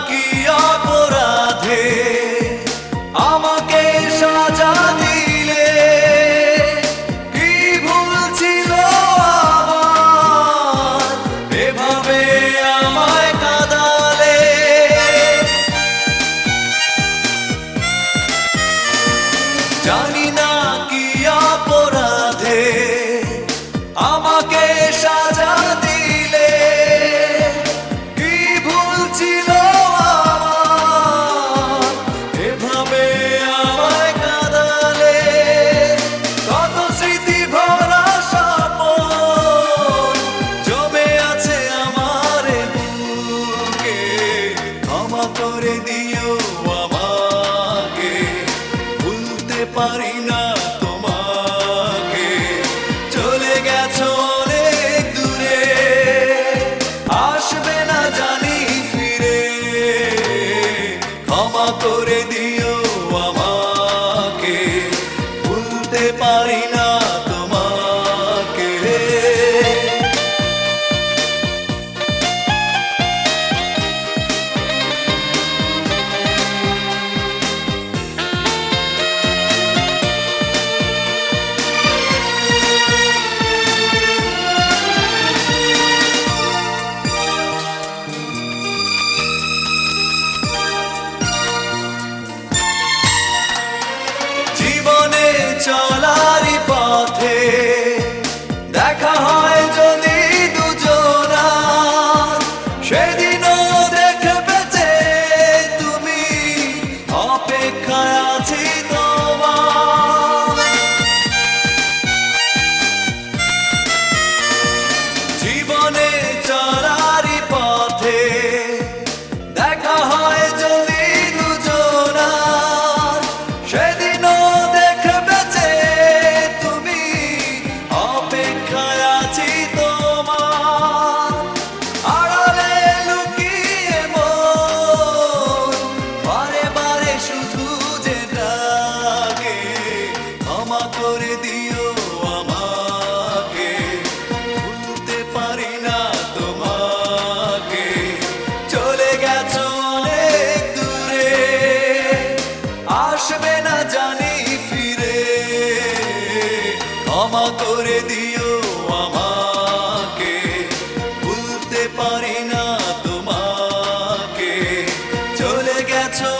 কি অপরাধে আমাকে সাজা দিলে, কি ভুল ছিল আমার এভাবে আমায় কাঁদালে। জানি না কি অপরাধে আমাকে সাজা দিলে, কি ভুল ছিল আমার এভাবে আমায় কাঁদালে। কত স্মৃতি ভরা স্বপ্ন জমে আছে আমার বুকে, ক্ষমা করে দিও আমাকে, ভুলতে পারি না তোমাকে। চলে গেছো অনেক দূরে, আসবে না জানি ফিরে, ক্ষমা করে দিও আমাকে, ভুলতে পারি না তোমাকে। জীবনে চলারই পথে দেখা হয় যদি দুজনার, সেদিনও দেখবে যে তুমি, অপেক্ষায় আছি তোমার। জীবনে চলারই পথে দেখা হয় যদি দুজনার, সেদিনও দেখবে যে তুমি, অপেক্ষায় আছি তোমার। আড়ালে লুকিয়ে মন বারে বারে শুধু যে ডাকে, ক্ষমা করে দিও আমাকে, ভুলতে পারি না তোমাকে। চলে গেছো অনেক দূরে, আসবে না জানি ফিরে, ক্ষমা করে দিও আমাকে, ভুলতে পারি না তোমাকে। চলে গেছো